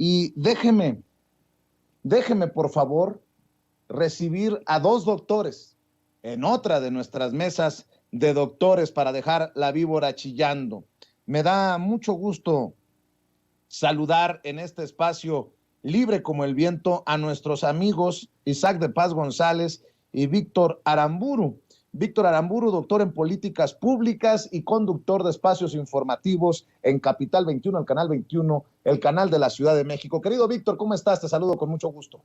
Y déjeme por favor recibir a dos doctores en otra de nuestras mesas de doctores para dejar la víbora chillando. Me da mucho gusto saludar en este espacio libre como el viento a nuestros amigos Isaac de Paz González y Víctor Aramburu. Víctor Aramburu, doctor en políticas públicas y conductor de espacios informativos en Capital 21, el Canal 21, el canal de la Ciudad de México. Querido Víctor, ¿cómo estás? Te saludo con mucho gusto.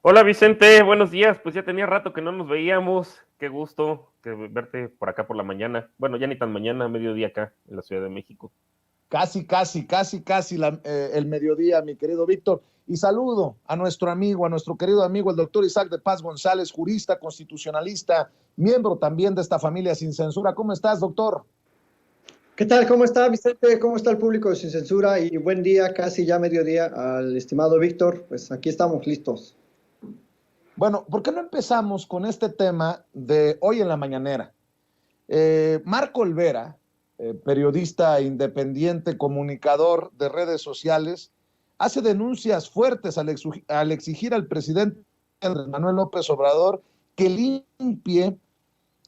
Hola Vicente, buenos días. Pues ya tenía rato que no nos veíamos. Qué gusto verte por acá por la mañana. Bueno, ya ni tan mañana, mediodía acá en la Ciudad de México. Casi el mediodía, mi querido Víctor. Y saludo a nuestro amigo, a nuestro querido amigo, el doctor Isaac de Paz González, jurista, constitucionalista, miembro también de esta familia Sin Censura. ¿Cómo estás, doctor? ¿Qué tal? ¿Cómo está, Vicente? ¿Cómo está el público de Sin Censura? Y buen día, casi ya mediodía, al estimado Víctor. Pues aquí estamos listos. Bueno, ¿por qué no empezamos con este tema de hoy en la mañanera? Marco Olvera, periodista independiente, comunicador de redes sociales, hace denuncias fuertes al exigir al presidente Andrés Manuel López Obrador que limpie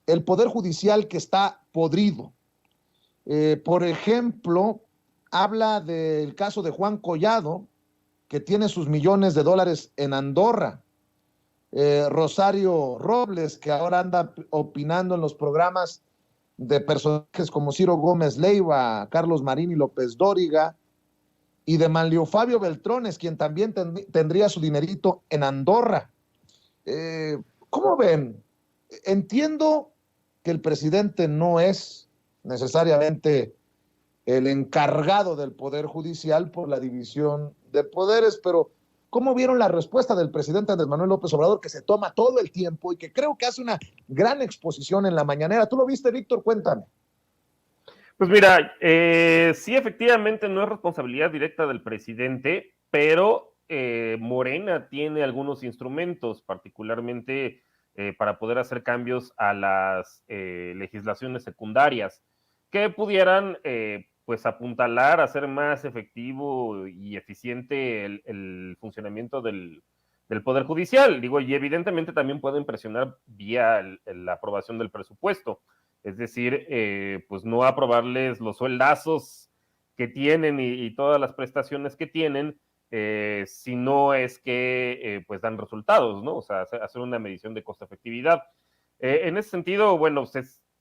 el Poder Judicial que está podrido. Por ejemplo, habla del caso de Juan Collado, que tiene sus millones de dólares en Andorra. Rosario Robles, que ahora anda opinando en los programas de personajes como Ciro Gómez Leiva, Carlos Marín y López Dóriga, y de Manlio Fabio Beltrones, quien también tendría su dinerito en Andorra. ¿Cómo ven? Entiendo que el presidente no es necesariamente el encargado del Poder Judicial por la división de poderes, pero ¿cómo vieron la respuesta del presidente Andrés Manuel López Obrador, que se toma todo el tiempo y que creo que hace una gran exposición en la mañanera? ¿Tú lo viste, Víctor? Cuéntame. Pues mira, sí, efectivamente no es responsabilidad directa del presidente, pero Morena tiene algunos instrumentos, particularmente para poder hacer cambios a las legislaciones secundarias que pudieran pues apuntalar, hacer más efectivo y eficiente el funcionamiento del Poder Judicial. Digo, y evidentemente también pueden presionar vía la aprobación del presupuesto. Es decir, pues no aprobarles los sueldazos que tienen y todas las prestaciones que tienen, si no es que pues dan resultados, ¿no? O sea, hacer una medición de costo-efectividad. En ese sentido, bueno,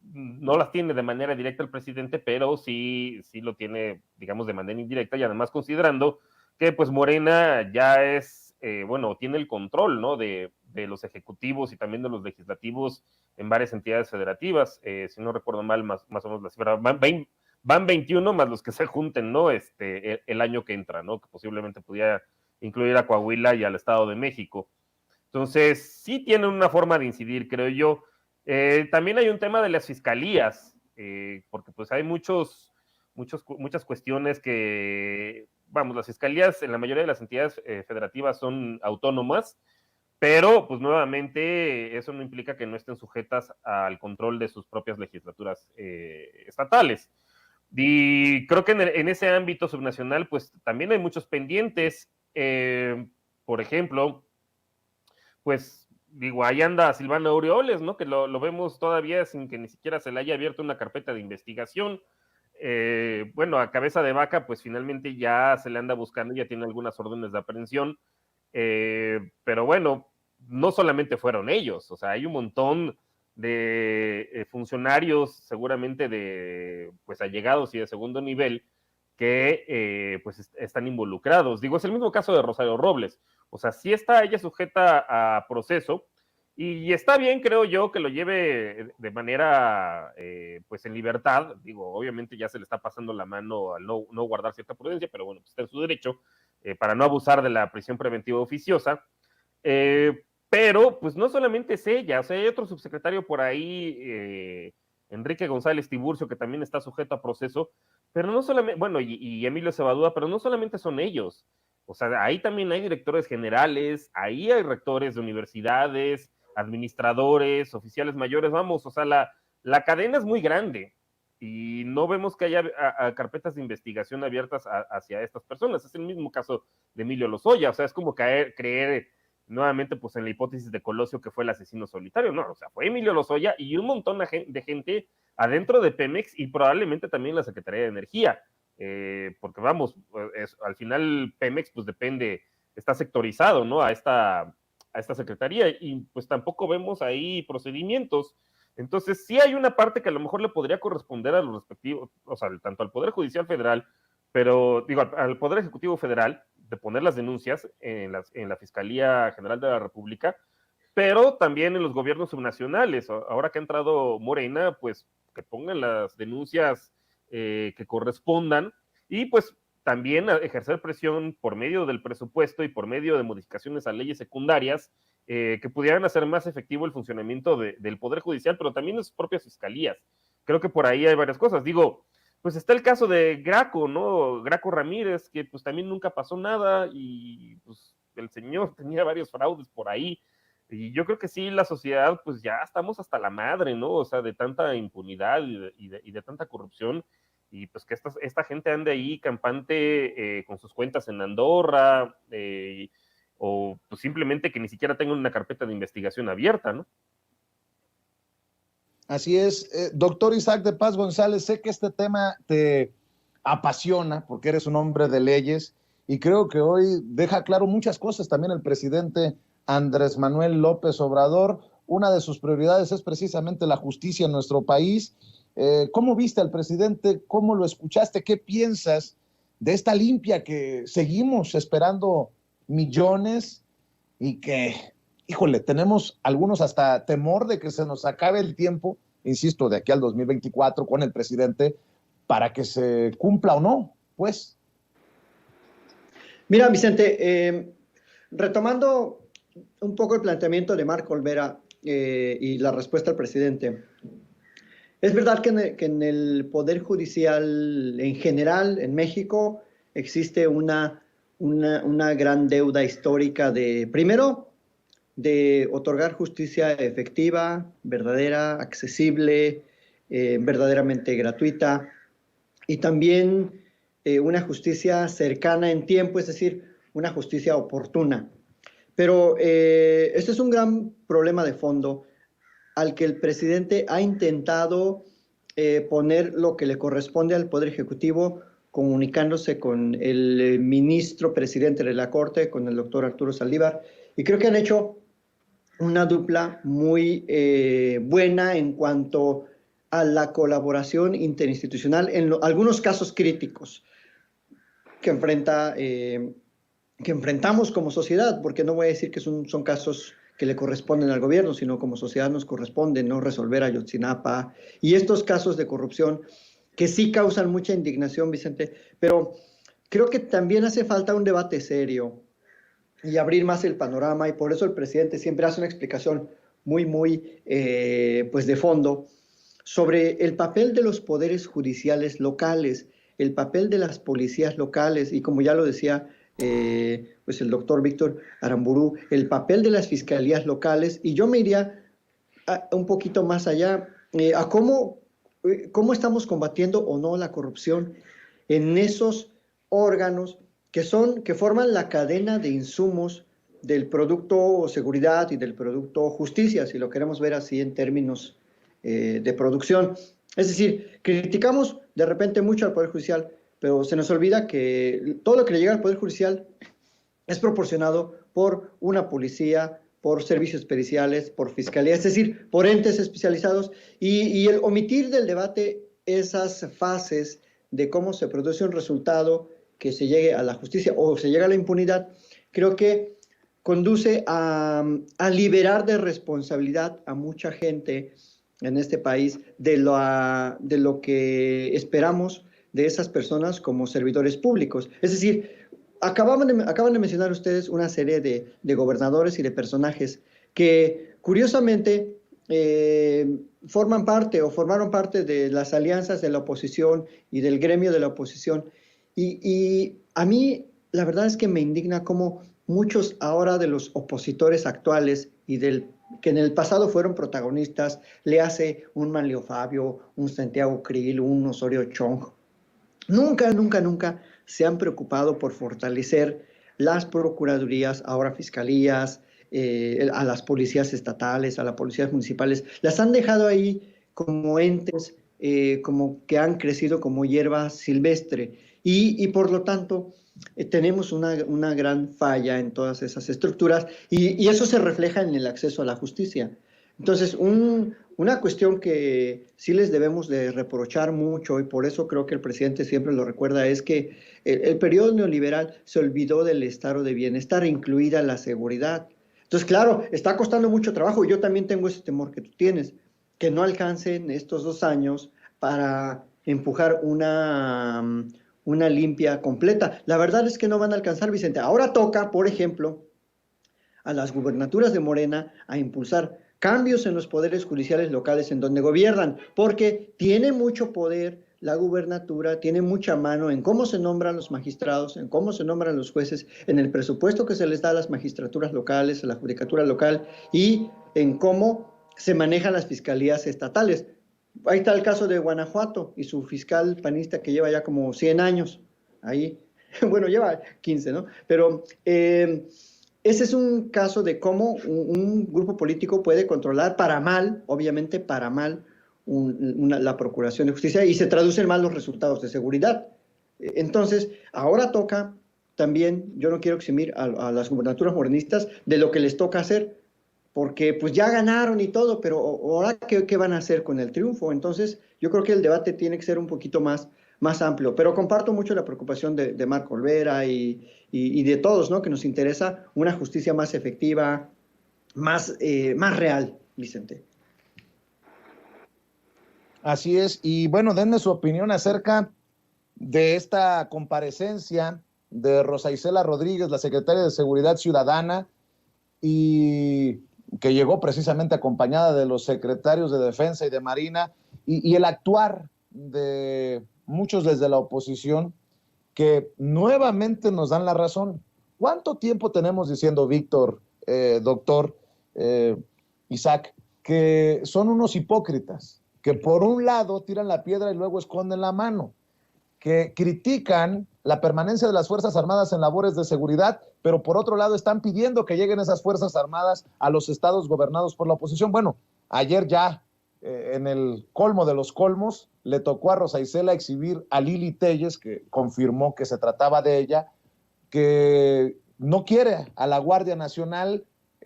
no las tiene de manera directa el presidente, pero sí lo tiene, digamos, de manera indirecta, y además considerando que pues Morena ya es, bueno, tiene el control, ¿no? De los ejecutivos y también de los legislativos en varias entidades federativas. Si no recuerdo mal, más o menos la cifra, van 21 más los que se junten, ¿no? El año que entra, ¿no? Que posiblemente pudiera incluir a Coahuila y al Estado de México. Entonces, sí tienen una forma de incidir, creo yo. También hay un tema de las fiscalías, porque pues hay muchas cuestiones que, vamos, las fiscalías en la mayoría de las entidades federativas son autónomas, pero pues nuevamente eso no implica que no estén sujetas al control de sus propias legislaturas estatales. Y creo que en ese ámbito subnacional pues también hay muchos pendientes. Por ejemplo, pues digo, ahí anda Silvano Aureoles, ¿no? Que lo vemos todavía sin que ni siquiera se le haya abierto una carpeta de investigación. Bueno, a cabeza de vaca, pues finalmente ya se le anda buscando, ya tiene algunas órdenes de aprehensión. Pero bueno, no solamente fueron ellos, o sea, hay un montón de funcionarios seguramente de pues allegados y de segundo nivel que pues están involucrados. Digo, es el mismo caso de Rosario Robles, o sea, sí está ella sujeta a proceso y está bien, creo yo, que lo lleve de manera pues en libertad. Digo, obviamente ya se le está pasando la mano al no guardar cierta prudencia, pero bueno, pues está en su derecho para no abusar de la prisión preventiva oficiosa. Pero pues no solamente es ella, o sea, hay otro subsecretario por ahí, Enrique González Tiburcio, que también está sujeto a proceso, pero no solamente, bueno, y Emilio Cebadúa, pero no solamente son ellos, o sea, ahí también hay directores generales, ahí hay rectores de universidades, administradores, oficiales mayores, vamos, o sea, la cadena es muy grande. y no vemos que haya a carpetas de investigación abiertas hacia estas personas. Es el mismo caso de Emilio Lozoya, o sea, es como creer nuevamente pues en la hipótesis de Colosio que fue el asesino solitario, no, o sea, fue Emilio Lozoya y un montón de gente adentro de Pemex y probablemente también la Secretaría de Energía, porque vamos, al final Pemex pues depende, está sectorizado, ¿no? A esta secretaría y pues tampoco vemos ahí procedimientos. Entonces, sí hay una parte que a lo mejor le podría corresponder a los respectivos, o sea, tanto al Poder Judicial Federal, pero digo, al Poder Ejecutivo Federal, de poner las denuncias en la Fiscalía General de la República, pero también en los gobiernos subnacionales. Ahora que ha entrado Morena, pues que pongan las denuncias que correspondan y pues también ejercer presión por medio del presupuesto y por medio de modificaciones a leyes secundarias que pudieran hacer más efectivo el funcionamiento del Poder Judicial, pero también de sus propias fiscalías. Creo que por ahí hay varias cosas. Digo, pues está el caso de Graco, ¿no? Graco Ramírez, que pues también nunca pasó nada y pues el señor tenía varios fraudes por ahí. Y yo creo que sí, la sociedad, pues ya estamos hasta la madre, ¿no? O sea, de tanta impunidad y de tanta corrupción. Y pues que esta gente ande ahí campante con sus cuentas en Andorra, o pues simplemente que ni siquiera tengan una carpeta de investigación abierta, ¿no? Así es. Doctor Isaac de Paz González, sé que este tema te apasiona porque eres un hombre de leyes y creo que hoy deja claro muchas cosas también el presidente Andrés Manuel López Obrador. Una de sus prioridades es precisamente la justicia en nuestro país. ¿Cómo viste al presidente? ¿Cómo lo escuchaste? ¿Qué piensas de esta limpia que seguimos esperando millones y que, híjole, tenemos algunos hasta temor de que se nos acabe el tiempo, insisto, de aquí al 2024 con el presidente, para que se cumpla o no, pues? Mira, Vicente, retomando un poco el planteamiento de Marco Olvera y la respuesta al presidente, es verdad que en el Poder Judicial en general, en México, existe una gran deuda histórica de, primero, de otorgar justicia efectiva, verdadera, accesible, verdaderamente gratuita, y también una justicia cercana en tiempo, es decir, una justicia oportuna. Pero este es un gran problema de fondo al que el presidente ha intentado poner lo que le corresponde al Poder Ejecutivo, comunicándose con el ministro presidente de la Corte, con el doctor Arturo Saldívar, y creo que han hecho una dupla muy buena en cuanto a la colaboración interinstitucional en algunos casos críticos que enfrentamos como sociedad, porque no voy a decir que son casos que le corresponden al gobierno, sino como sociedad nos corresponde, ¿no? Resolver Ayotzinapa y estos casos de corrupción que sí causan mucha indignación, Vicente, pero creo que también hace falta un debate serio y abrir más el panorama, y por eso el presidente siempre hace una explicación muy pues de fondo sobre el papel de los poderes judiciales locales, el papel de las policías locales, y como ya lo decía pues el doctor Víctor Aramburu, el papel de las fiscalías locales, y yo me iría un poquito más allá, a cómo estamos combatiendo o no la corrupción en esos órganos que forman la cadena de insumos del producto seguridad y del producto justicia, si lo queremos ver así en términos de producción. Es decir, criticamos de repente mucho al Poder Judicial, pero se nos olvida que todo lo que le llega al Poder Judicial es proporcionado por una policía, por servicios periciales, por fiscalía, es decir, por entes especializados, y el omitir del debate esas fases de cómo se produce un resultado que se llegue a la justicia o se llega a la impunidad, creo que conduce a liberar de responsabilidad a mucha gente en este país de lo que esperamos de esas personas como servidores públicos. Es decir, acaban de mencionar ustedes una serie de gobernadores y de personajes que curiosamente formaron parte de las alianzas de la oposición y del gremio de la oposición. Y a mí la verdad es que me indigna cómo muchos ahora de los opositores actuales y del que en el pasado fueron protagonistas, le hace un Manlio Fabio, un Santiago Krill, un Osorio Chong, nunca se han preocupado por fortalecer las procuradurías, ahora fiscalías, a las policías estatales, a las policías municipales. Las han dejado ahí como entes, como que han crecido como hierba silvestre. Y por lo tanto, tenemos una gran falla en todas esas estructuras y eso se refleja en el acceso a la justicia. Entonces, una cuestión que sí les debemos de reprochar mucho, y por eso creo que el presidente siempre lo recuerda, es que el periodo neoliberal se olvidó del estado de bienestar, incluida la seguridad. Entonces, claro, está costando mucho trabajo, y yo también tengo ese temor que tú tienes, que no alcancen estos 2 años para empujar una limpia completa. La verdad es que no van a alcanzar, Vicente. Ahora toca, por ejemplo, a las gubernaturas de Morena a impulsar cambios en los poderes judiciales locales en donde gobiernan, porque tiene mucho poder la gubernatura, tiene mucha mano en cómo se nombran los magistrados, en cómo se nombran los jueces, en el presupuesto que se les da a las magistraturas locales, a la judicatura local y en cómo se manejan las fiscalías estatales. Ahí está el caso de Guanajuato y su fiscal panista que lleva ya como 100 años ahí. Bueno, lleva 15, ¿no? Pero ese es un caso de cómo un grupo político puede controlar para mal, obviamente para mal, la procuración de justicia y se traducen mal los resultados de seguridad. Entonces, ahora toca también, yo no quiero eximir a las gubernaturas morenistas de lo que les toca hacer, porque pues ya ganaron y todo, pero ahora ¿qué van a hacer con el triunfo? Entonces, yo creo que el debate tiene que ser un poquito más amplio, pero comparto mucho la preocupación de Marco Olvera y de todos, ¿no? Que nos interesa una justicia más efectiva, más real, Vicente. Así es, y bueno, denme su opinión acerca de esta comparecencia de Rosa Isela Rodríguez, la secretaria de Seguridad Ciudadana, y que llegó precisamente acompañada de los secretarios de Defensa y de Marina, y el actuar de muchos desde la oposición que nuevamente nos dan la razón. ¿Cuánto tiempo tenemos diciendo, Víctor, doctor, Isaac, que son unos hipócritas, que por un lado tiran la piedra y luego esconden la mano, que critican la permanencia de las Fuerzas Armadas en labores de seguridad, pero por otro lado están pidiendo que lleguen esas Fuerzas Armadas a los estados gobernados por la oposición? Bueno, ayer ya, en el colmo de los colmos, le tocó a Rosa Isela exhibir a Lili Telles, que confirmó que se trataba de ella, que no quiere a la Guardia Nacional,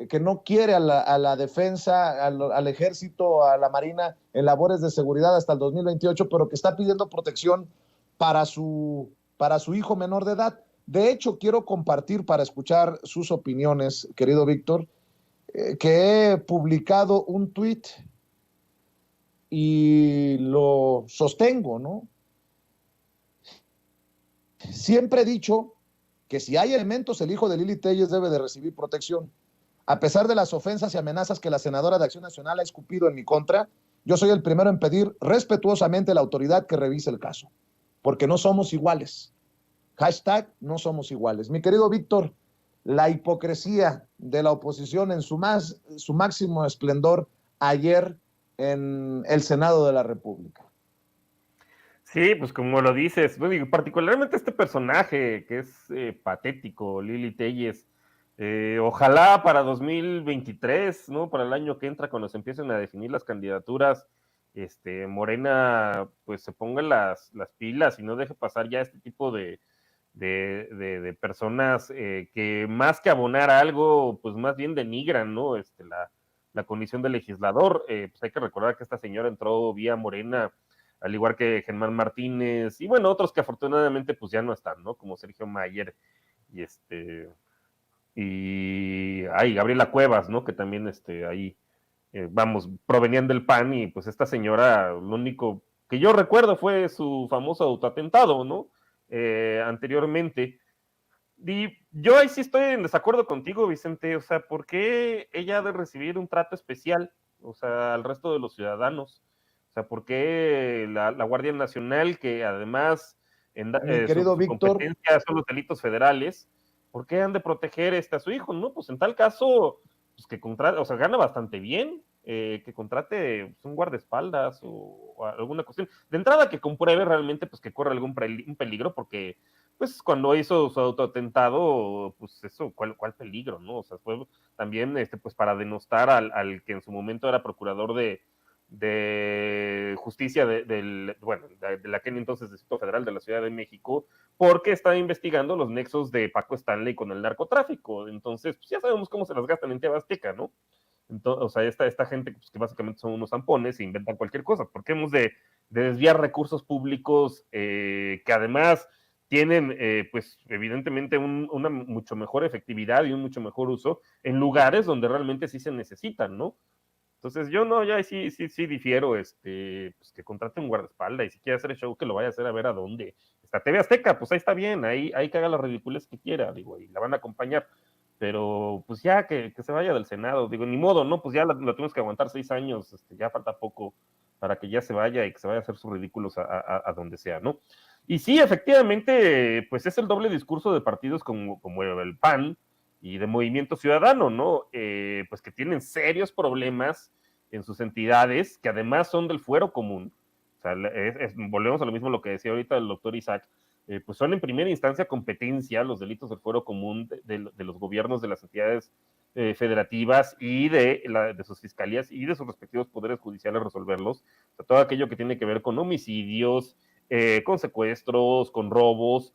que no quiere a la defensa, al ejército, a la marina en labores de seguridad hasta el 2028, pero que está pidiendo protección para su hijo menor de edad. De hecho, quiero compartir para escuchar sus opiniones, querido Víctor, que he publicado un tuit y lo sostengo, ¿no? Siempre he dicho que si hay elementos, el hijo de Lili Telles debe de recibir protección. A pesar de las ofensas y amenazas que la senadora de Acción Nacional ha escupido en mi contra, yo soy el primero en pedir respetuosamente a la autoridad que revise el caso, porque no somos iguales. Hashtag no somos iguales. Mi querido Víctor, la hipocresía de la oposición en su máximo esplendor ayer en el Senado de la República. Sí, pues como lo dices, particularmente este personaje que es patético, Lili Telles, ojalá para 2023, ¿no? Para el año que entra, cuando se empiecen a definir las candidaturas, Morena pues se ponga las pilas y no deje pasar ya este tipo de personas que más que abonar algo, pues más bien denigran, ¿no? La condición de legislador. Pues hay que recordar que esta señora entró vía Morena, al igual que Germán Martínez, y bueno, otros que afortunadamente pues ya no están, ¿no? Como Sergio Mayer y Gabriela Cuevas, ¿no? Que también ahí, provenían del PAN, y pues esta señora, lo único que yo recuerdo fue su famoso autoatentado, ¿no? Anteriormente. Y yo ahí sí estoy en desacuerdo contigo, Vicente. O sea, ¿por qué ella ha de recibir un trato especial, o sea, al resto de los ciudadanos? O sea, ¿por qué la Guardia Nacional, que además Mi querido su Víctor, competencia son los delitos federales, ¿por qué han de proteger a su hijo? No, pues en tal caso, pues que contrate, o sea, gana bastante bien, que contrate pues, un guardaespaldas o alguna cuestión. De entrada que compruebe realmente pues que corre algún un peligro, porque pues cuando hizo su autoatentado, pues eso, ¿cuál peligro, no? O sea, fue también pues para denostar al que en su momento era procurador de justicia bueno, de la que entonces Distrito Federal de la Ciudad de México, porque estaba investigando los nexos de Paco Stanley con el narcotráfico. Entonces, pues ya sabemos cómo se las gastan en TV Azteca, ¿no? Entonces, o sea, esta gente pues, que básicamente son unos zampones e inventan cualquier cosa, porque hemos de desviar recursos públicos que además tienen, pues, evidentemente una mucho mejor efectividad y un mucho mejor uso en lugares donde realmente sí se necesitan, ¿no? Entonces, yo no, ya sí difiero, pues que contrate un guardaespaldas y si quiere hacer el show, que lo vaya a hacer a ver a dónde. Está TV Azteca, pues ahí está bien, ahí que haga las ridiculez que quiera, digo, y la van a acompañar. Pero, pues ya que se vaya del Senado, digo, ni modo, ¿no? Pues ya la tenemos que aguantar 6 años, ya falta poco para que ya se vaya y que se vaya a hacer sus ridículos a donde sea, ¿no? Y sí, efectivamente, pues es el doble discurso de partidos como el PAN, y de Movimiento Ciudadano, ¿no? Pues que tienen serios problemas en sus entidades, que además son del fuero común. O sea, volvemos a lo mismo lo que decía ahorita el doctor Isaac, pues son en primera instancia competencia los delitos del fuero común de los gobiernos de las entidades federativas y de sus fiscalías y de sus respectivos poderes judiciales resolverlos. O sea, todo aquello que tiene que ver con homicidios, con secuestros, con robos,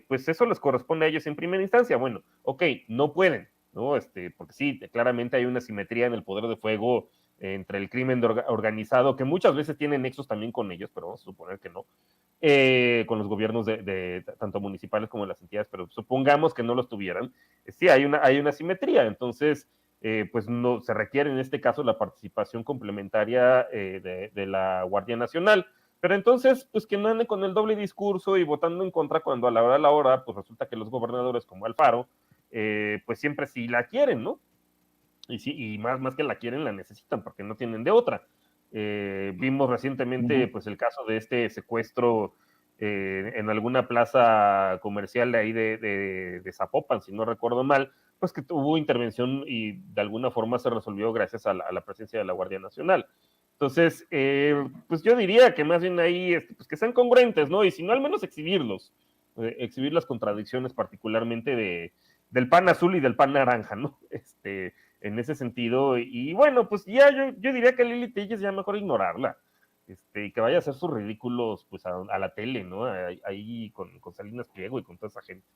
pues eso les corresponde a ellos en primera instancia. Bueno, ok, no pueden, ¿no? Porque sí, claramente hay una simetría en el poder de fuego entre el crimen organizado, que muchas veces tiene nexos también con ellos, pero vamos a suponer que no, con los gobiernos de tanto municipales como de las entidades, pero supongamos que no los tuvieran. Sí, hay una simetría, entonces, pues no se requiere en este caso la participación complementaria de la Guardia Nacional. Pero entonces, pues que no ande con el doble discurso y votando en contra cuando a la hora de la hora, pues resulta que los gobernadores como Alfaro, pues siempre sí la quieren, ¿no? Y sí, y más que la quieren, la necesitan, porque no tienen de otra. Vimos recientemente, pues, el caso de este secuestro en alguna plaza comercial de ahí de Zapopan, si no recuerdo mal, pues que tuvo intervención y de alguna forma se resolvió gracias a la presencia de la Guardia Nacional. Entonces, pues yo diría que más bien ahí, pues que sean congruentes, ¿no? Y si no, al menos exhibir las contradicciones particularmente del pan azul y del pan naranja, ¿no? En ese sentido, y bueno, pues ya yo diría que Lili Telles ya mejor ignorarla, y que vaya a hacer sus ridículos, pues a la tele, ¿no? Ahí con Salinas Pliego y con toda esa gente.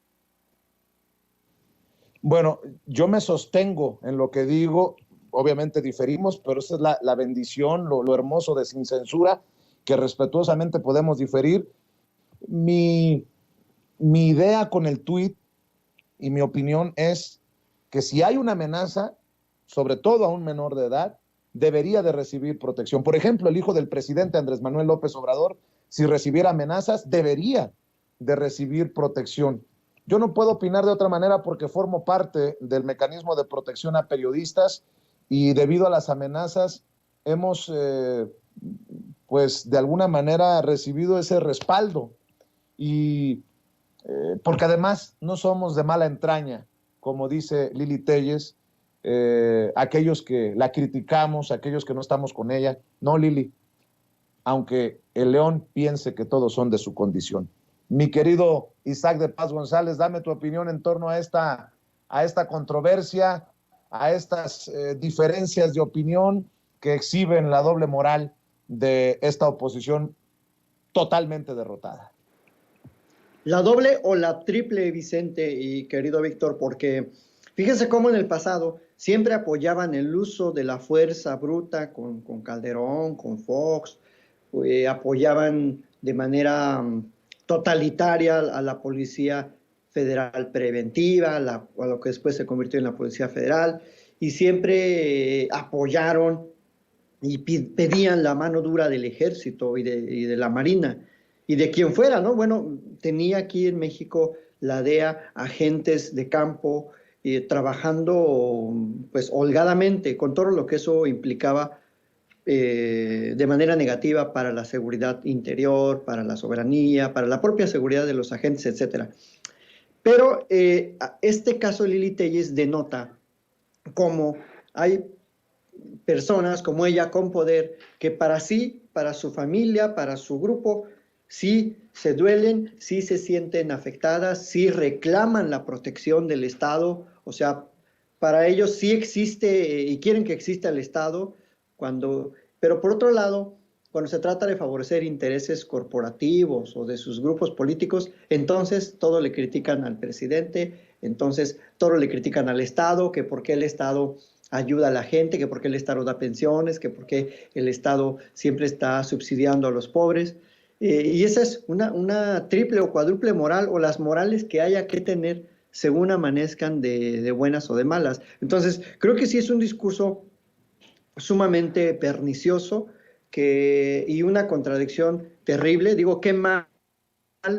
Bueno, yo me sostengo en lo que digo, obviamente diferimos, pero esa es la bendición, lo hermoso de Sin Censura, que respetuosamente podemos diferir. Mi idea con el tuit y mi opinión es que si hay una amenaza, sobre todo a un menor de edad, debería de recibir protección. Por ejemplo, el hijo del presidente Andrés Manuel López Obrador, si recibiera amenazas, debería de recibir protección. Yo no puedo opinar de otra manera porque formo parte del mecanismo de protección a periodistas y debido a las amenazas hemos, pues, de alguna manera recibido ese respaldo y porque además no somos de mala entraña, como dice Lili Telles, aquellos que la criticamos, aquellos que no estamos con ella. No, Lili, aunque el león piense que todos son de su condición. Mi querido Isaac de Paz González, dame tu opinión en torno a esta controversia, a estas diferencias de opinión que exhiben la doble moral de esta oposición totalmente derrotada. La doble o la triple, Vicente y querido Víctor, porque fíjense cómo en el pasado siempre apoyaban el uso de la fuerza bruta con Calderón, con Fox, apoyaban de manera totalitaria a la Policía Federal Preventiva, a lo que después se convirtió en la Policía Federal, y siempre apoyaron y pedían la mano dura del Ejército y de la Marina y de quien fuera, ¿no? Bueno, tenía aquí en México la DEA agentes de campo trabajando pues holgadamente con todo lo que eso implicaba de manera negativa para la seguridad interior, para la soberanía, para la propia seguridad de los agentes, etcétera. Pero este caso de Lili Telles denota cómo hay personas como ella con poder que para sí, para su familia, para su grupo, sí se duelen, sí se sienten afectadas, sí reclaman la protección del Estado, o sea, para ellos sí existe y quieren que exista el Estado, pero por otro lado, cuando se trata de favorecer intereses corporativos o de sus grupos políticos, entonces todo le critican al presidente, entonces todo le critican al Estado, que por qué el Estado ayuda a la gente, que por qué el Estado da pensiones, que por qué el Estado siempre está subsidiando a los pobres. Y esa es una triple o cuádruple moral, o las morales que haya que tener según amanezcan de buenas o de malas. Entonces, creo que sí es un discurso sumamente pernicioso y una contradicción terrible. Digo, qué mal,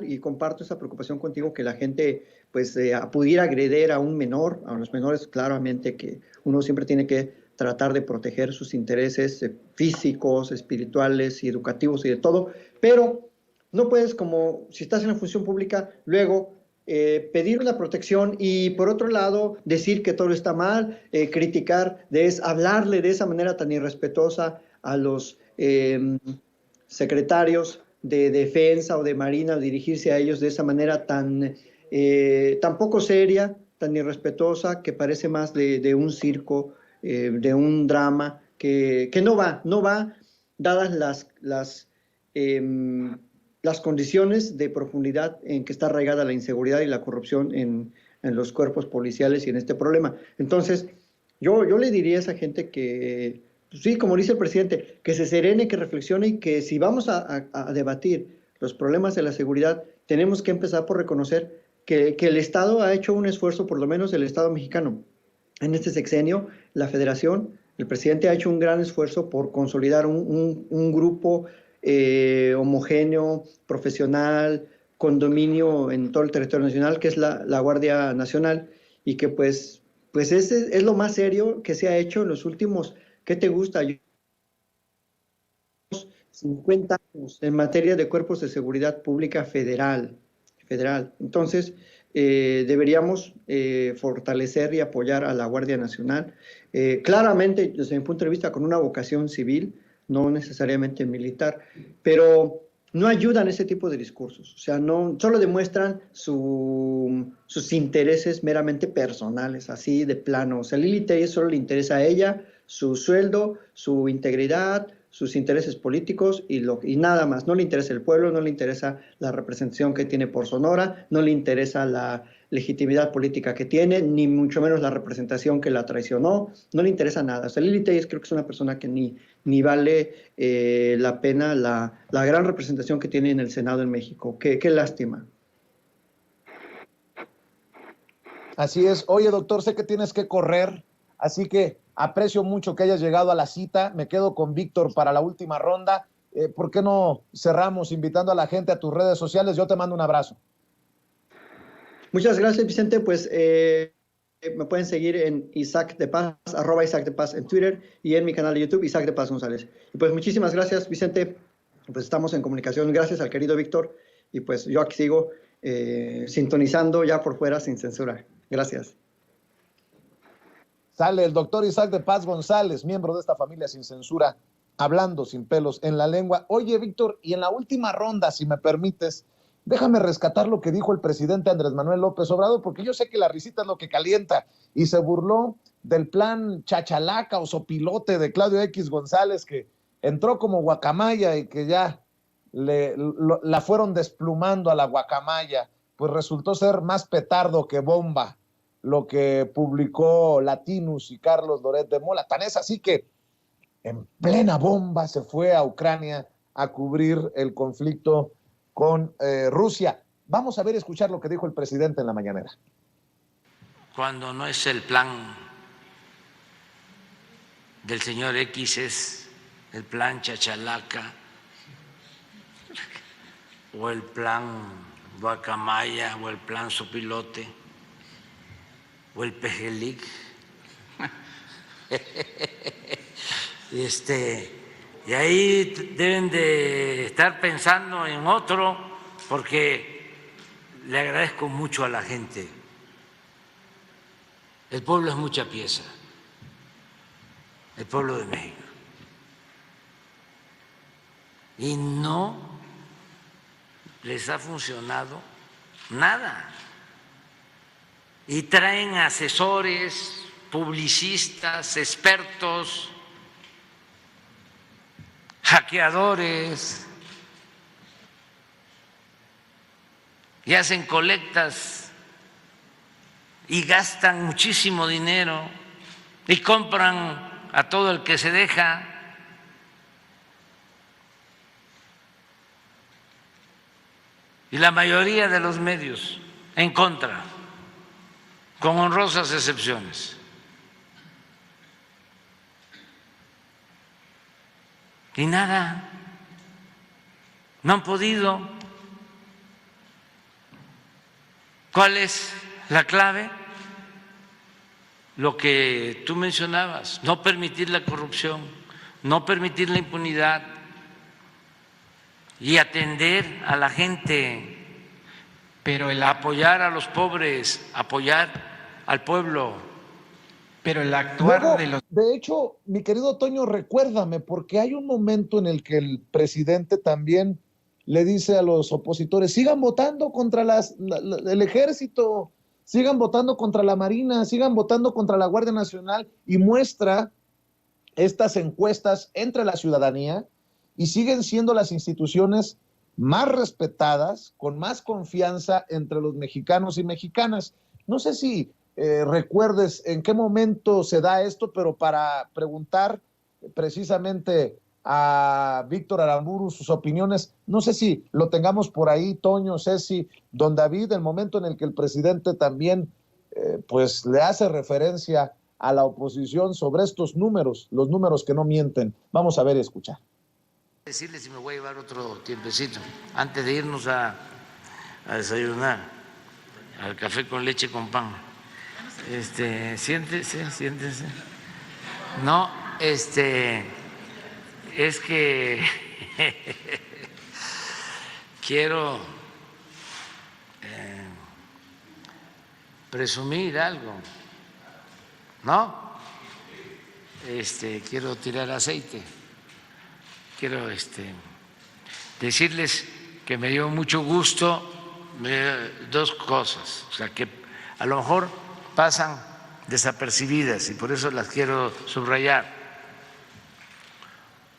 y comparto esa preocupación contigo, que la gente pues pudiera agredir a un menor, a los menores claramente que uno siempre tiene que tratar de proteger sus intereses físicos, espirituales y educativos y de todo, pero no puedes, como si estás en la función pública, luego pedir una protección y por otro lado decir que todo está mal, criticar, hablarle de esa manera tan irrespetuosa a los secretarios de defensa o de marina, dirigirse a ellos de esa manera tan poco seria, tan irrespetuosa, que parece más de un circo, de un drama, que no va, dadas las condiciones de profundidad en que está arraigada la inseguridad y la corrupción en los cuerpos policiales y en este problema. Entonces, yo le diría a esa gente que, sí, como dice el presidente, que se serene, que reflexione, y que si vamos a debatir los problemas de la seguridad, tenemos que empezar por reconocer que el Estado ha hecho un esfuerzo, por lo menos el Estado mexicano. En este sexenio, la Federación, el presidente ha hecho un gran esfuerzo por consolidar un grupo homogéneo, profesional, con dominio en todo el territorio nacional, que es la Guardia Nacional, y que pues ese es lo más serio que se ha hecho en los últimos, ¿qué te gusta? 50 años en materia de cuerpos de seguridad pública federal. Entonces, deberíamos fortalecer y apoyar a la Guardia Nacional, claramente, desde mi punto de vista, con una vocación civil, no necesariamente militar, pero no ayudan ese tipo de discursos, o sea, no, solo demuestran sus intereses meramente personales, así de plano. O sea, Lili Telles solo le interesa a ella su sueldo, su integridad, sus intereses políticos y nada más. No le interesa el pueblo, no le interesa la representación que tiene por Sonora, no le interesa la legitimidad política que tiene, ni mucho menos la representación que la traicionó, no le interesa nada. O sea, Lili Telles creo que es una persona que ni vale la pena la gran representación que tiene en el Senado en México. Qué lástima. Así es. Oye, doctor, sé que tienes que correr, así que aprecio mucho que hayas llegado a la cita. Me quedo con Víctor para la última ronda. ¿Por qué no cerramos invitando a la gente a tus redes sociales? Yo te mando un abrazo. Muchas gracias, Vicente. Pues me pueden seguir en Isaac de Paz, @Isaac de Paz en Twitter, y en mi canal de YouTube, Isaac de Paz González. Y pues muchísimas gracias, Vicente. Pues estamos en comunicación. Gracias al querido Víctor. Y pues yo aquí sigo sintonizando ya por fuera sin censura. Gracias. Sale el doctor Isaac de Paz González, miembro de esta familia sin censura, hablando sin pelos en la lengua. Oye, Víctor, y en la última ronda, si me permites, déjame rescatar lo que dijo el presidente Andrés Manuel López Obrador, porque yo sé que la risita es lo que calienta, y se burló del plan chachalaca o sopilote de Claudio X González, que entró como guacamaya y que ya la fueron desplumando a la guacamaya. Pues resultó ser más petardo que bomba lo que publicó Latinus y Carlos Loret de Mola. Tan es así que en plena bomba se fue a Ucrania a cubrir el conflicto con Rusia. Vamos a ver, escuchar lo que dijo el presidente en la mañanera. Cuando no es el plan del señor X, es el plan chachalaca o el plan guacamaya o el plan sopilote o el pejelic. Y ahí deben de estar pensando en otro, porque le agradezco mucho a la gente. El pueblo es mucha pieza el pueblo de México. Y no les ha funcionado nada. Y traen asesores, publicistas, expertos, hackeadores, y hacen colectas y gastan muchísimo dinero y compran a todo el que se deja. Y la mayoría de los medios en contra, con honrosas excepciones. Y nada, no han podido. ¿Cuál es la clave? Lo que tú mencionabas, no permitir la corrupción, no permitir la impunidad y atender a la gente, Pero apoyar a los pobres, apoyar al pueblo. pero el actuar Luego, de los de hecho, mi querido Toño, recuérdame, porque hay un momento en el que el presidente también le dice a los opositores, sigan votando contra el ejército, sigan votando contra la Marina, sigan votando contra la Guardia Nacional, y muestra estas encuestas entre la ciudadanía, y siguen siendo las instituciones más respetadas, con más confianza entre los mexicanos y mexicanas. No sé si recuerdes en qué momento se da esto, pero para preguntar precisamente a Víctor Aramburu sus opiniones, no sé si lo tengamos por ahí, Toño, Ceci, don David, el momento en el que el presidente también pues le hace referencia a la oposición sobre estos números, los números que no mienten. Vamos a ver y escuchar. Decirle si me voy a llevar otro tiempecito antes de irnos a desayunar, al café con leche con pan. Siéntese, siéntese. No, es que quiero presumir algo, ¿no? Quiero tirar aceite. Quiero decirles que me dio mucho gusto dos cosas, o sea, que a lo mejor pasan desapercibidas y por eso las quiero subrayar.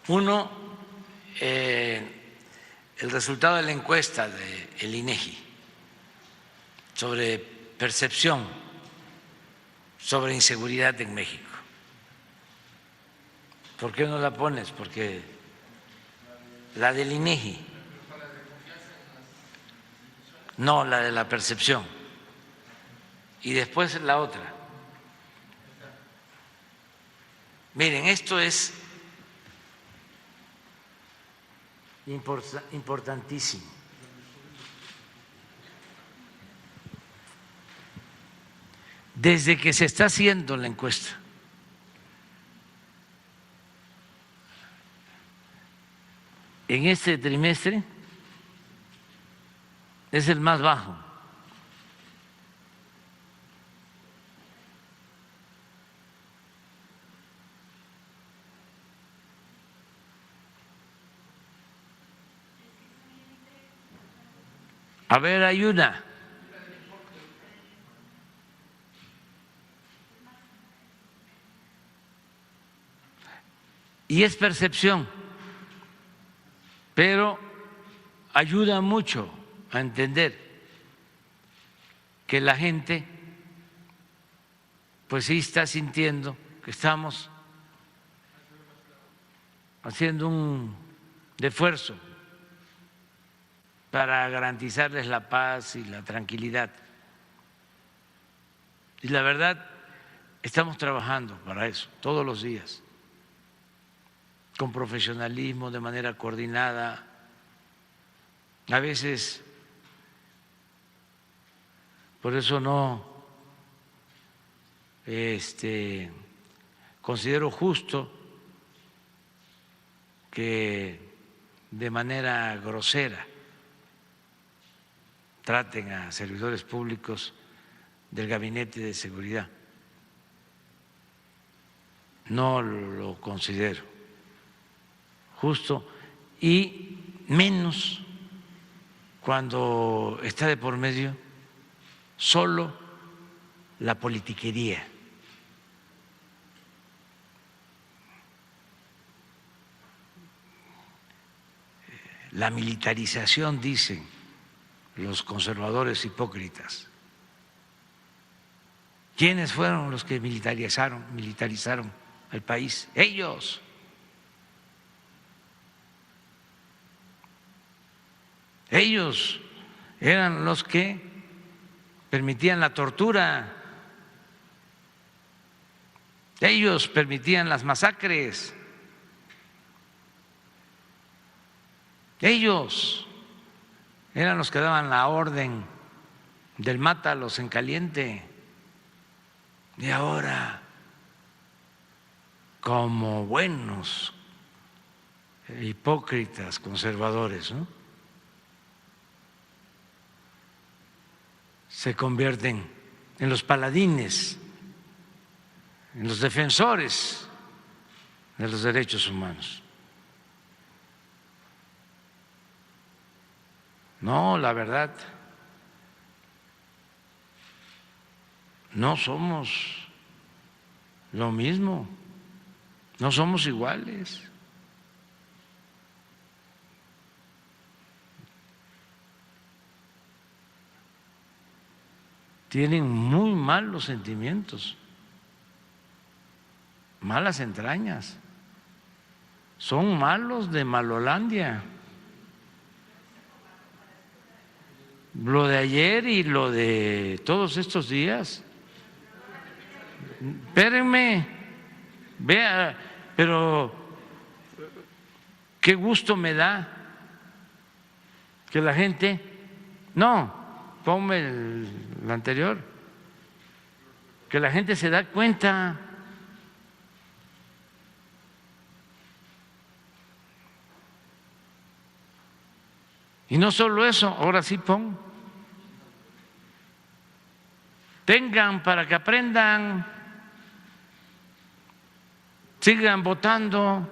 Uno, el resultado de la encuesta del INEGI sobre percepción sobre inseguridad en México. ¿Por qué no la pones? Porque la del INEGI, no, la de la percepción, y después la otra. Miren, esto es importantísimo. Desde que se está haciendo la encuesta, en este trimestre es el más bajo. A ver, hay una. Y es percepción, pero ayuda mucho a entender que la gente pues sí está sintiendo que estamos haciendo un esfuerzo para garantizarles la paz y la tranquilidad. Y la verdad, estamos trabajando para eso todos los días, con profesionalismo, de manera coordinada. A veces, por eso no considero justo que de manera grosera traten a servidores públicos del Gabinete de Seguridad. no lo considero justo, y menos cuando está de por medio solo la politiquería. La militarización, dicen los conservadores hipócritas. ¿Quiénes fueron los que militarizaron el país? Ellos. Ellos eran los que permitían la tortura. Ellos permitían las masacres. Ellos eran los que daban la orden del mátalos en caliente. Y ahora, como buenos hipócritas conservadores, ¿no?, se convierten en los paladines, en los defensores de los derechos humanos. No, la verdad, no somos lo mismo, no somos iguales. Tienen muy malos sentimientos, malas entrañas, son malos de Malolandia. Lo de ayer y lo de todos estos días. Espérenme, vea, pero qué gusto me da que la gente, no, ponme el anterior, que la gente se da cuenta. Y no solo eso, ahora sí pon. Tengan para que aprendan, sigan votando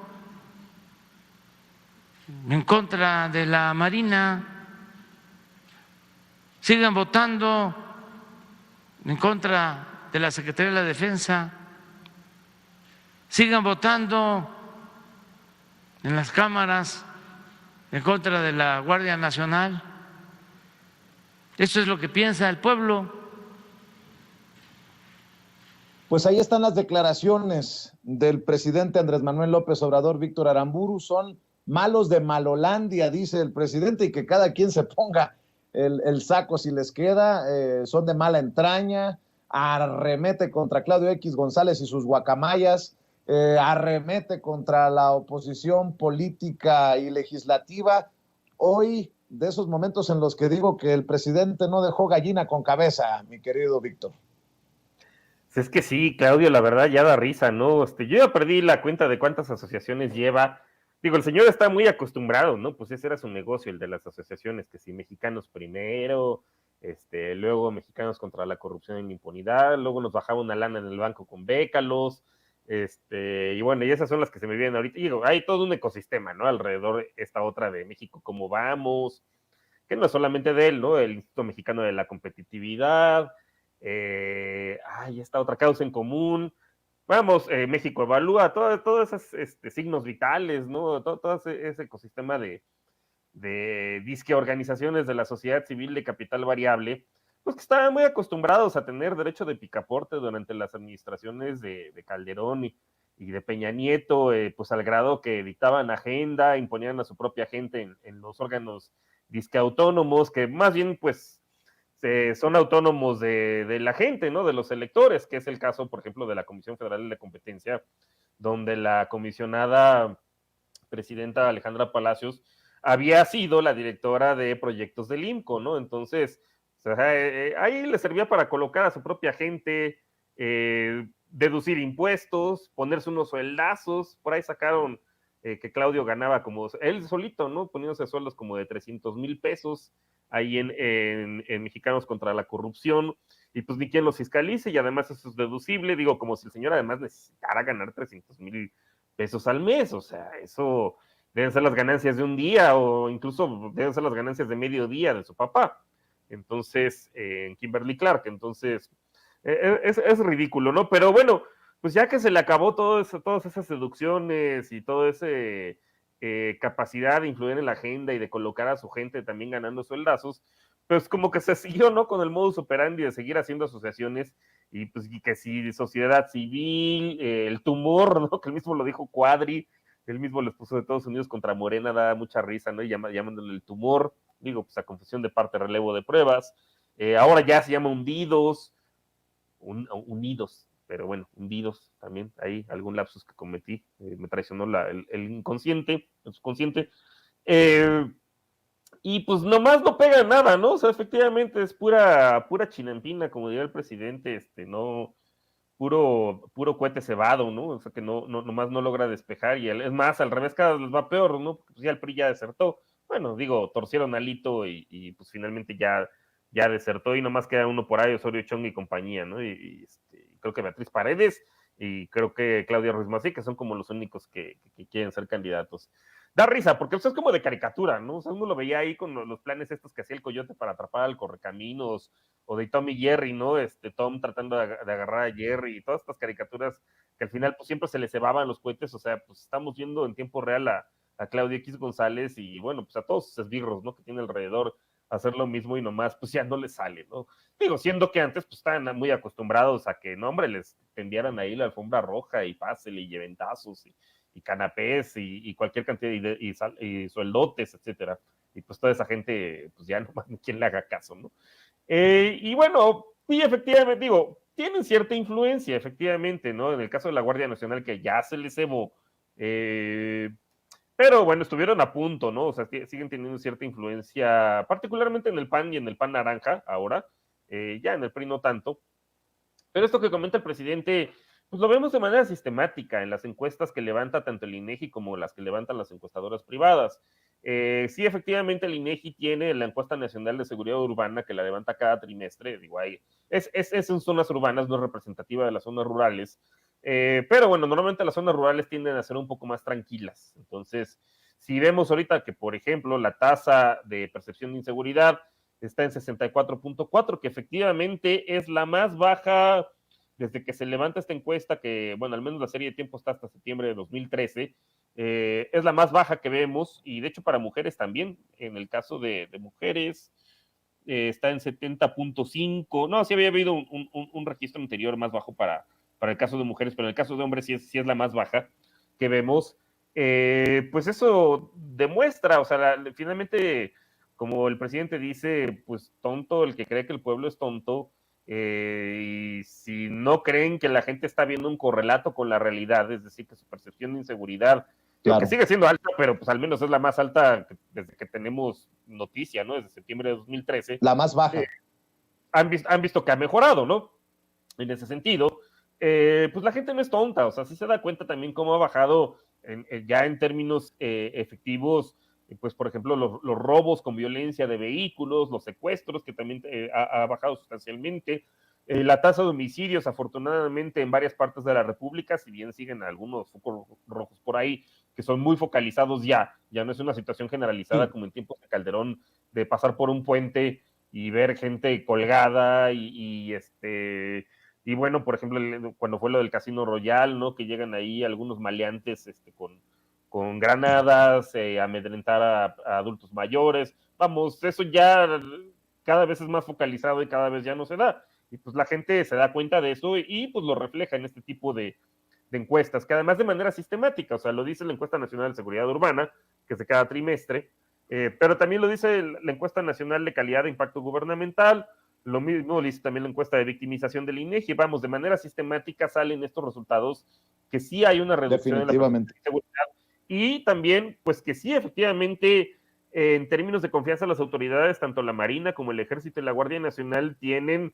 en contra de la Marina, sigan votando en contra de la Secretaría de la Defensa, sigan votando en las cámaras en contra de la Guardia Nacional. Eso es lo que piensa el pueblo. Pues ahí están las declaraciones del presidente Andrés Manuel López Obrador. Víctor Aramburu, son malos de Malolandia, dice el presidente, y que cada quien se ponga el saco si les queda. Son de mala entraña, arremete contra Claudio X González y sus guacamayas, arremete contra la oposición política y legislativa. Hoy, de esos momentos en los que digo que el presidente no dejó gallina con cabeza, mi querido Víctor. Es que sí, Claudio, la verdad ya da risa, ¿no? Yo ya perdí la cuenta de cuántas asociaciones lleva. Digo, el señor está muy acostumbrado, ¿no? Pues ese era su negocio, el de las asociaciones, que si Mexicanos Primero, luego Mexicanos contra la Corrupción y la Impunidad, luego nos bajaba una lana en el banco con Bécalos, y bueno, y esas son las que se me vienen ahorita. Y digo, hay todo un ecosistema, ¿no? Alrededor esta otra de México, ¿cómo vamos? Que no es solamente de él, ¿no? El Instituto Mexicano de la Competitividad, esta otra causa en común, vamos, México Evalúa, todos esos signos vitales, ¿no? Todo ese ecosistema de disque organizaciones de la sociedad civil de capital variable, pues que estaban muy acostumbrados a tener derecho de picaporte durante las administraciones de Calderón y de Peña Nieto, pues al grado que dictaban agenda, imponían a su propia gente en los órganos disque autónomos, que más bien pues son autónomos de la gente, ¿no? De los electores, que es el caso, por ejemplo, de la Comisión Federal de la Competencia, donde la comisionada presidenta Alejandra Palacios había sido la directora de proyectos del IMCO, ¿no? Entonces, o sea, ahí le servía para colocar a su propia gente, deducir impuestos, ponerse unos sueldazos, por ahí sacaron que Claudio ganaba como, él solito, ¿no? Poniéndose sueldos como de 300,000 pesos, ahí en Mexicanos contra la Corrupción, y pues ni quien los fiscalice, y además eso es deducible, digo, como si el señor además necesitara ganar 300,000 pesos al mes, o sea, eso deben ser las ganancias de un día, o incluso deben ser las ganancias de medio día de su papá, entonces, en Kimberly Clark, entonces, es ridículo, ¿no? Pero bueno, pues ya que se le acabó todas esas seducciones y todo ese capacidad de influir en la agenda y de colocar a su gente también ganando sueldazos, pues como que se siguió, ¿no? Con el modus operandi de seguir haciendo asociaciones y pues y que si sociedad civil, el tumor, ¿no? Que él mismo lo dijo Cuadri, él mismo les puso de Estados Unidos contra Morena, da mucha risa, ¿no? Y llamándole el tumor, digo, pues a confusión de parte, relevo de pruebas. Ahora ya se llama Hundidos, Unidos, pero bueno, Hundidos también, ahí algún lapsus que cometí, me traicionó el inconsciente, el subconsciente. Y pues nomás no pega nada, ¿no? O sea, efectivamente es pura chinampina, como diría el presidente, no, puro cohete cebado, ¿no? O sea, que nomás no logra despejar, y es más, al revés, cada vez les va peor, ¿no? Porque pues ya el PRI ya desertó. Bueno, digo, torcieron a Lito y pues finalmente ya desertó, y nomás queda uno por ahí, Osorio Chong y compañía, ¿no? Creo que Beatriz Paredes y creo que Claudia Ruiz Massieu, que son como los únicos que quieren ser candidatos. Da risa, porque eso es como de caricatura, ¿no? O sea, uno lo veía ahí con los planes estos que hacía el Coyote para atrapar al Correcaminos, o de Tom y Jerry, ¿no? Tom tratando de agarrar a Jerry, y todas estas caricaturas que al final pues siempre se le cebaban los cohetes. O sea, pues estamos viendo en tiempo real a Claudia X González y bueno, pues a todos sus esbirros, ¿no? Que tiene alrededor, hacer lo mismo, y nomás pues ya no les sale, ¿no? Digo, siendo que antes pues estaban muy acostumbrados a que, no, hombre, les tendieran ahí la alfombra roja y pásele y lleventazos y canapés y cualquier cantidad y sueldotes, etcétera. Y pues toda esa gente, pues ya nomás ni quien le haga caso, ¿no? Y bueno, sí, efectivamente, digo, tienen cierta influencia, efectivamente, ¿no? En el caso de la Guardia Nacional, que ya se les cebó, pero bueno, estuvieron a punto, ¿no? O sea, siguen teniendo cierta influencia, particularmente en el PAN y en el PAN naranja ahora, ya en el PRI no tanto. Pero esto que comenta el presidente, pues lo vemos de manera sistemática en las encuestas que levanta tanto el INEGI como las que levantan las encuestadoras privadas. Sí, efectivamente, el INEGI tiene la encuesta nacional de seguridad urbana que la levanta cada trimestre. Digo, ahí es en zonas urbanas, no es representativa de las zonas rurales. Pero bueno, normalmente las zonas rurales tienden a ser un poco más tranquilas. Entonces, si vemos ahorita que, por ejemplo, la tasa de percepción de inseguridad está en 64.4, que efectivamente es la más baja desde que se levanta esta encuesta, que, bueno, al menos la serie de tiempo está hasta septiembre de 2013, es la más baja que vemos, y de hecho para mujeres también, en el caso de mujeres, está en 70.5, no, sí había habido un registro anterior más bajo para el caso de mujeres, pero en el caso de hombres sí es la más baja que vemos. Pues eso demuestra, o sea, finalmente, como el presidente dice, pues tonto el que cree que el pueblo es tonto, y si no creen que la gente está viendo un correlato con la realidad, es decir, que su percepción de inseguridad, claro, que sigue siendo alta, pero pues al menos es la más alta desde que tenemos noticia, ¿no? Desde septiembre de 2013. La más baja. Han visto que ha mejorado, ¿no? En ese sentido, pues la gente no es tonta, o sea, sí se da cuenta también cómo ha bajado ya en términos efectivos, pues por ejemplo, los robos con violencia de vehículos, los secuestros, que también ha bajado sustancialmente, la tasa de homicidios, afortunadamente, en varias partes de la República, si bien siguen algunos focos rojos por ahí, que son muy focalizados ya no es una situación generalizada como en tiempos de Calderón, de pasar por un puente y ver gente colgada y bueno, por ejemplo, cuando fue lo del Casino Royal, ¿no? Que llegan ahí algunos maleantes con granadas, amedrentar a adultos mayores. Vamos, eso ya cada vez es más focalizado y cada vez ya no se da. Y pues la gente se da cuenta de eso y pues lo refleja en este tipo de encuestas, que además de manera sistemática, o sea, lo dice la Encuesta Nacional de Seguridad Urbana, que es de cada trimestre, pero también lo dice la Encuesta Nacional de Calidad de Impacto Gubernamental, lo mismo lo dice también la encuesta de victimización del INEGI. Vamos, de manera sistemática salen estos resultados, que sí hay una reducción en la seguridad, y también, pues que sí, efectivamente, en términos de confianza, las autoridades, tanto la Marina como el Ejército y la Guardia Nacional, tienen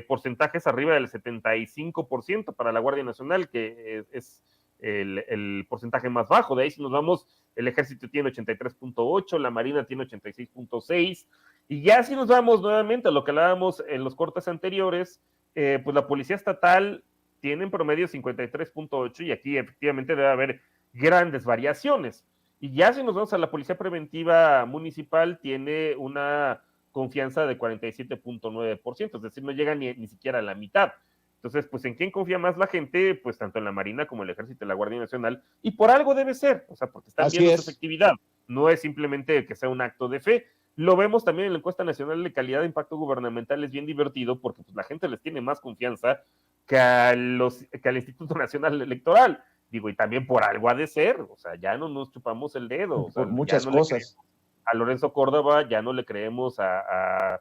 porcentajes arriba del 75% para la Guardia Nacional, que es el porcentaje más bajo. De ahí si nos vamos, el ejército tiene 83.8, la marina tiene 86.6, y ya si nos vamos nuevamente a lo que hablábamos en los cortes anteriores, pues la policía estatal tiene en promedio 53.8, y aquí efectivamente debe haber grandes variaciones. Y ya si nos vamos a la policía preventiva municipal, tiene una confianza de 47.9%, es decir, no llega ni siquiera a la mitad. Entonces, pues, ¿en quién confía más la gente? Pues tanto en la Marina como en el Ejército y la Guardia Nacional, y por algo debe ser, o sea, porque están viendo su efectividad, no es simplemente que sea un acto de fe. Lo vemos también en la encuesta nacional de calidad de impacto gubernamental, es bien divertido, porque pues, la gente les tiene más confianza que al Instituto Nacional Electoral. Digo, y también por algo ha de ser, o sea, ya no nos chupamos el dedo. O sea, por muchas cosas. A Lorenzo Córdoba ya no le creemos a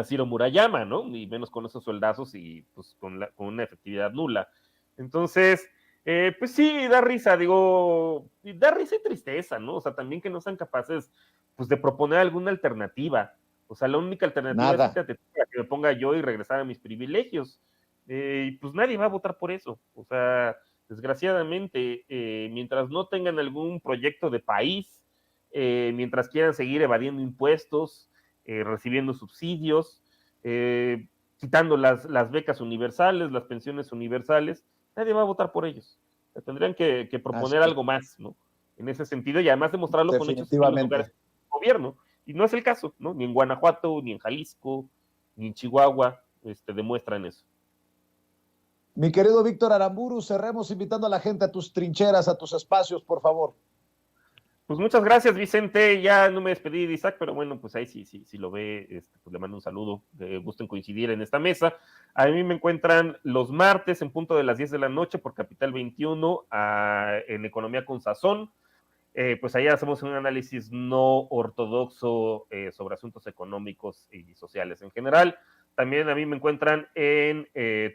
Ciro Murayama, ¿no? Y menos con esos soldazos y pues con una efectividad nula. Entonces, pues sí, da risa, digo, da risa y tristeza, ¿no? O sea, también que no sean capaces, pues, de proponer alguna alternativa. O sea, la única alternativa es que me ponga yo y regresar a mis privilegios. Y pues nadie va a votar por eso. O sea, desgraciadamente, mientras no tengan algún proyecto de país, mientras quieran seguir evadiendo impuestos, recibiendo subsidios, quitando las becas universales, las pensiones universales, nadie va a votar por ellos. Tendrían que proponer algo más, ¿no? En ese sentido, y además demostrarlo con hechos en los lugares del gobierno. Y no es el caso, ¿no? Ni en Guanajuato, ni en Jalisco, ni en Chihuahua, demuestran eso. Mi querido Víctor Aramburu, cerremos invitando a la gente a tus trincheras, a tus espacios, por favor. Pues muchas gracias, Vicente. Ya no me despedí de Isaac, pero bueno, pues ahí sí lo ve, pues le mando un saludo. Gusto en coincidir en esta mesa. A mí me encuentran los martes en punto de las 10 de la noche por Capital 21 en Economía con Sazón. Pues ahí hacemos un análisis no ortodoxo sobre asuntos económicos y sociales en general. También a mí me encuentran en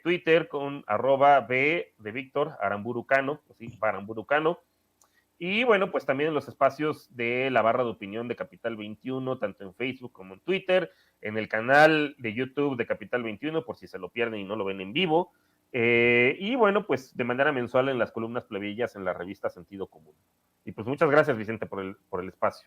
Twitter con @B de Víctor Aramburucano, así, Aramburucano. Y bueno, pues también en los espacios de la barra de opinión de Capital 21, tanto en Facebook como en Twitter, en el canal de YouTube de Capital 21, por si se lo pierden y no lo ven en vivo. Y bueno, pues de manera mensual en las columnas plebeyas en la revista Sentido Común. Y pues muchas gracias, Vicente, por el espacio.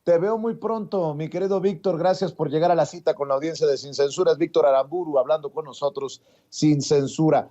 Te veo muy pronto, mi querido Víctor. Gracias por llegar a la cita con la audiencia de Sin Censura. Es Víctor Aramburu hablando con nosotros sin censura.